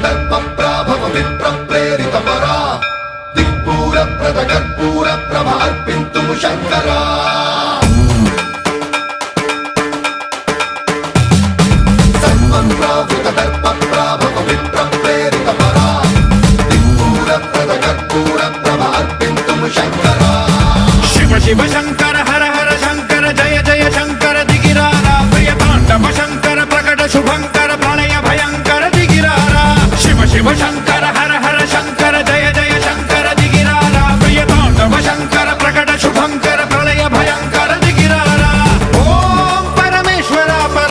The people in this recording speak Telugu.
దర్పప్రాభవ విప్రప్రేరితపరా దిక్పూర ప్రద కర్పూర ప్రభ అర్పింతుము శంకరా సర్వప్రావృత దర్పప్రాభవ విప్రప్రేరితపరా దిక్పూర ప్రద కర్పూర ప్రభ అర్పింతుము శంకరా శివ శివ శంకర